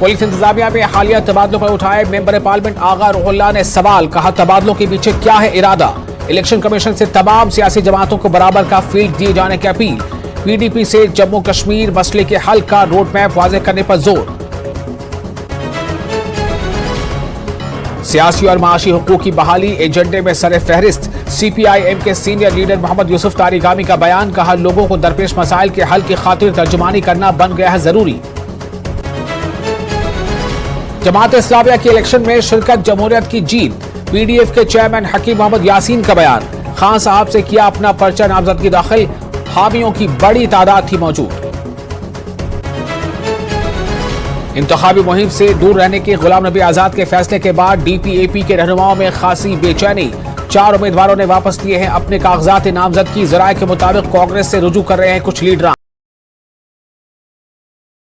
Police इंतजामिया में हालिया तबादलों पर उठाए मेंबर पार्लियामेंट आगा रुहुल्लाह ने सवाल, कहा तबादलों के पीछे क्या है इरादा। इलेक्शन कमीशन से तमाम सियासी जमातों को बराबर का फील्ड दिए जाने की अपील। पीडीपी से जम्मू कश्मीर मसले के हल का रोड मैप वाज़ेह करने पर जोर। सियासी और माशी हुकूक की बहाली एजेंडे में सरे फहरिस्त। सीपीआईएम के सीनियर लीडर मोहम्मद यूसुफ तारिगामी का बयान, कहा लोगों को दरपेश मसाइल के हल की खातिर तर्जुमानी करना बन गया है जरूरी। जमात इस्लामिया की इलेक्शन में शिरकत जमहूरियत की जीत। पीडीएफ के चेयरमैन हकीम मोहम्मद यासीन का बयान, खान साहब से किया अपना पर्चा नामजदगी दाखिल, हामियों की बड़ी तादाद थी मौजूद। इंतखाबी मुहिम से दूर रहने के गुलाम नबी आजाद के फैसले के बाद डीपीएपी के रहनुमाओं में खासी बेचैनी। 4 उम्मीदवारों ने वापस लिए हैं अपने कागजात नामजदगी। जराये के मुताबिक कांग्रेस से रुजू कर रहे हैं कुछ लीडरान।